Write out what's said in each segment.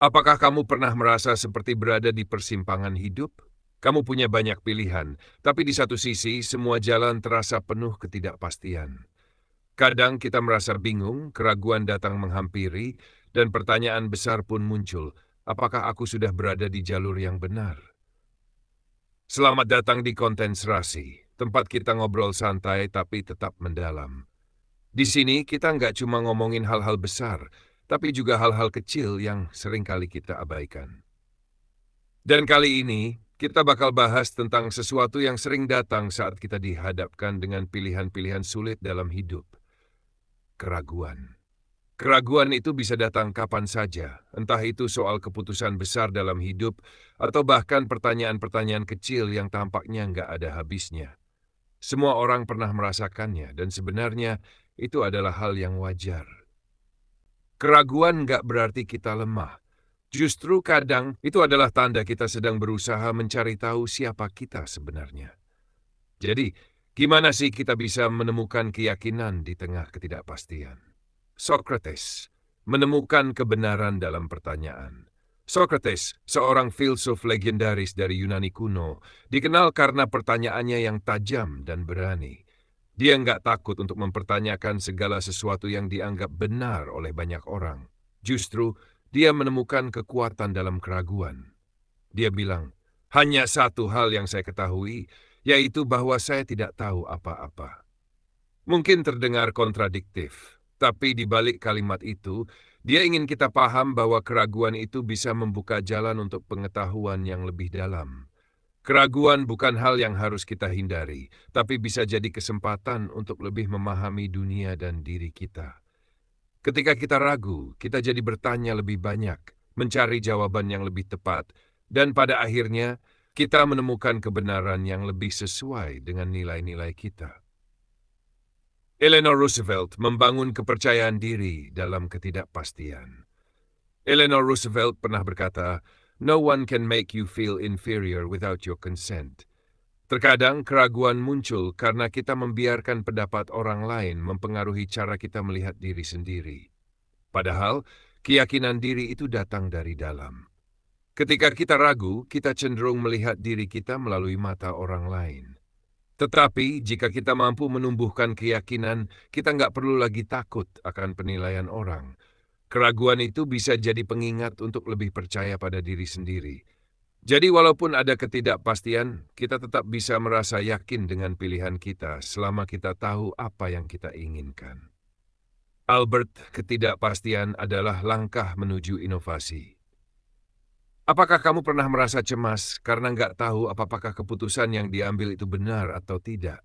Apakah kamu pernah merasa seperti berada di persimpangan hidup? Kamu punya banyak pilihan, tapi di satu sisi semua jalan terasa penuh ketidakpastian. Kadang kita merasa bingung, keraguan datang menghampiri, dan pertanyaan besar pun muncul. Apakah aku sudah berada di jalur yang benar? Selamat datang di Konten Serasi, tempat kita ngobrol santai tapi tetap mendalam. Di sini kita nggak cuma ngomongin hal-hal besar, tapi juga hal-hal kecil yang seringkali kita abaikan. Dan kali ini, kita bakal bahas tentang sesuatu yang sering datang saat kita dihadapkan dengan pilihan-pilihan sulit dalam hidup. Keraguan. Keraguan itu bisa datang kapan saja, entah itu soal keputusan besar dalam hidup, atau bahkan pertanyaan-pertanyaan kecil yang tampaknya nggak ada habisnya. Semua orang pernah merasakannya, dan sebenarnya itu adalah hal yang wajar. Keraguan nggak berarti kita lemah. Justru kadang itu adalah tanda kita sedang berusaha mencari tahu siapa kita sebenarnya. Jadi, gimana sih kita bisa menemukan keyakinan di tengah ketidakpastian? Socrates menemukan kebenaran dalam pertanyaan. Socrates, seorang filsuf legendaris dari Yunani kuno, dikenal karena pertanyaannya yang tajam dan berani. Dia nggak takut untuk mempertanyakan segala sesuatu yang dianggap benar oleh banyak orang. Justru, dia menemukan kekuatan dalam keraguan. Dia bilang, hanya satu hal yang saya ketahui, yaitu bahwa saya tidak tahu apa-apa. Mungkin terdengar kontradiktif, tapi di balik kalimat itu, dia ingin kita paham bahwa keraguan itu bisa membuka jalan untuk pengetahuan yang lebih dalam. Keraguan bukan hal yang harus kita hindari, tapi bisa jadi kesempatan untuk lebih memahami dunia dan diri kita. Ketika kita ragu, kita jadi bertanya lebih banyak, mencari jawaban yang lebih tepat, dan pada akhirnya kita menemukan kebenaran yang lebih sesuai dengan nilai-nilai kita. Eleanor Roosevelt membangun kepercayaan diri dalam ketidakpastian. Eleanor Roosevelt pernah berkata, "No one can make you feel inferior without your consent." Terkadang keraguan muncul karena kita membiarkan pendapat orang lain mempengaruhi cara kita melihat diri sendiri. Padahal, keyakinan diri itu datang dari dalam. Ketika kita ragu, kita cenderung melihat diri kita melalui mata orang lain. Tetapi, jika kita mampu menumbuhkan keyakinan, kita nggak perlu lagi takut akan penilaian orang. Keraguan itu bisa jadi pengingat untuk lebih percaya pada diri sendiri. Jadi walaupun ada ketidakpastian, kita tetap bisa merasa yakin dengan pilihan kita selama kita tahu apa yang kita inginkan. Albert, ketidakpastian adalah langkah menuju inovasi. Apakah kamu pernah merasa cemas karena nggak tahu apakah keputusan yang diambil itu benar atau tidak?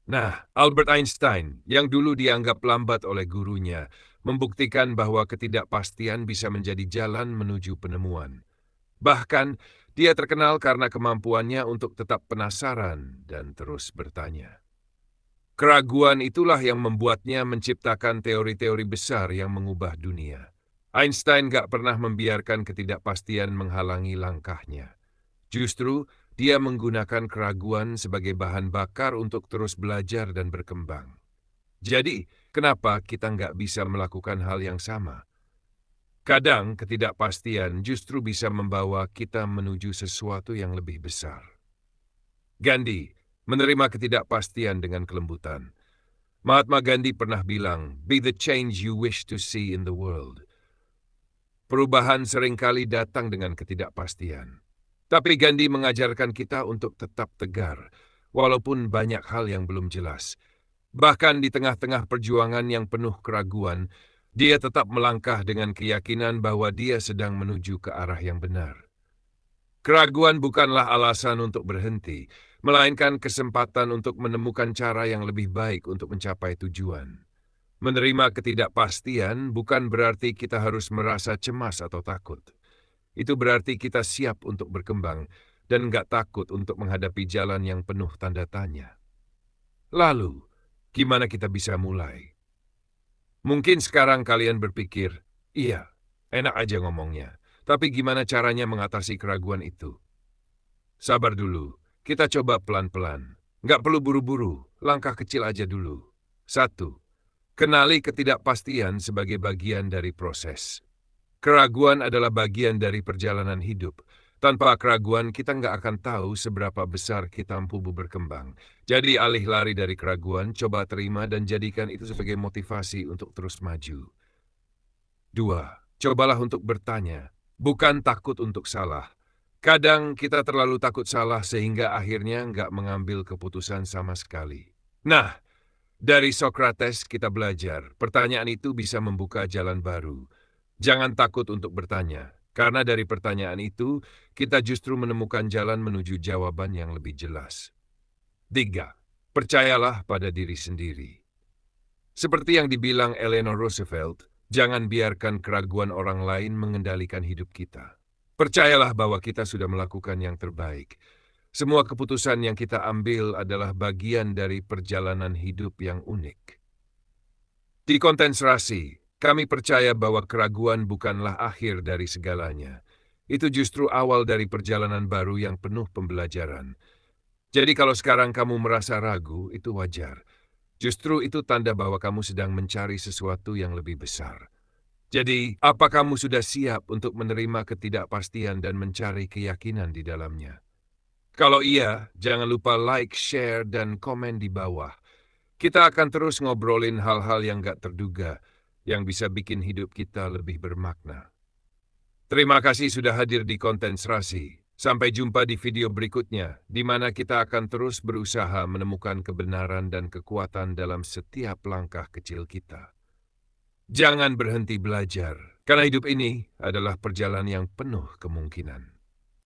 Nah, Albert Einstein, yang dulu dianggap lambat oleh gurunya, membuktikan bahwa ketidakpastian bisa menjadi jalan menuju penemuan. Bahkan, dia terkenal karena kemampuannya untuk tetap penasaran dan terus bertanya. Keraguan itulah yang membuatnya menciptakan teori-teori besar yang mengubah dunia. Einstein gak pernah membiarkan ketidakpastian menghalangi langkahnya. Justru, dia menggunakan keraguan sebagai bahan bakar untuk terus belajar dan berkembang. Jadi, kenapa kita nggak bisa melakukan hal yang sama? Kadang ketidakpastian justru bisa membawa kita menuju sesuatu yang lebih besar. Gandhi menerima ketidakpastian dengan kelembutan. Mahatma Gandhi pernah bilang, "Be the change you wish to see in the world." Perubahan seringkali datang dengan ketidakpastian. Tapi Gandhi mengajarkan kita untuk tetap tegar, walaupun banyak hal yang belum jelas. Bahkan di tengah-tengah perjuangan yang penuh keraguan, dia tetap melangkah dengan keyakinan bahwa dia sedang menuju ke arah yang benar. Keraguan bukanlah alasan untuk berhenti, melainkan kesempatan untuk menemukan cara yang lebih baik untuk mencapai tujuan. Menerima ketidakpastian bukan berarti kita harus merasa cemas atau takut. Itu berarti kita siap untuk berkembang dan nggak takut untuk menghadapi jalan yang penuh tanda tanya. Lalu, gimana kita bisa mulai? Mungkin sekarang kalian berpikir, iya, enak aja ngomongnya. Tapi gimana caranya mengatasi keraguan itu? Sabar dulu, kita coba pelan-pelan. Nggak perlu buru-buru, langkah kecil aja dulu. 1. Kenali ketidakpastian sebagai bagian dari proses. Keraguan adalah bagian dari perjalanan hidup. Tanpa keraguan, kita nggak akan tahu seberapa besar kita mampu berkembang. Jadi alih lari dari keraguan, coba terima dan jadikan itu sebagai motivasi untuk terus maju. 2. Cobalah untuk bertanya, bukan takut untuk salah. Kadang kita terlalu takut salah sehingga akhirnya nggak mengambil keputusan sama sekali. Nah, dari Socrates kita belajar, pertanyaan itu bisa membuka jalan baru. Jangan takut untuk bertanya, karena dari pertanyaan itu, kita justru menemukan jalan menuju jawaban yang lebih jelas. 3. Percayalah pada diri sendiri. Seperti yang dibilang Eleanor Roosevelt, jangan biarkan keraguan orang lain mengendalikan hidup kita. Percayalah bahwa kita sudah melakukan yang terbaik. Semua keputusan yang kita ambil adalah bagian dari perjalanan hidup yang unik. Di konten serasi, kami percaya bahwa keraguan bukanlah akhir dari segalanya. Itu justru awal dari perjalanan baru yang penuh pembelajaran. Jadi kalau sekarang kamu merasa ragu, itu wajar. Justru itu tanda bahwa kamu sedang mencari sesuatu yang lebih besar. Jadi, apa kamu sudah siap untuk menerima ketidakpastian dan mencari keyakinan di dalamnya? Kalau iya, jangan lupa like, share, dan komen di bawah. Kita akan terus ngobrolin hal-hal yang gak terduga, yang bisa bikin hidup kita lebih bermakna. Terima kasih sudah hadir di konten serasi. Sampai jumpa di video berikutnya, di mana kita akan terus berusaha menemukan kebenaran dan kekuatan dalam setiap langkah kecil kita. Jangan berhenti belajar, karena hidup ini adalah perjalanan yang penuh kemungkinan.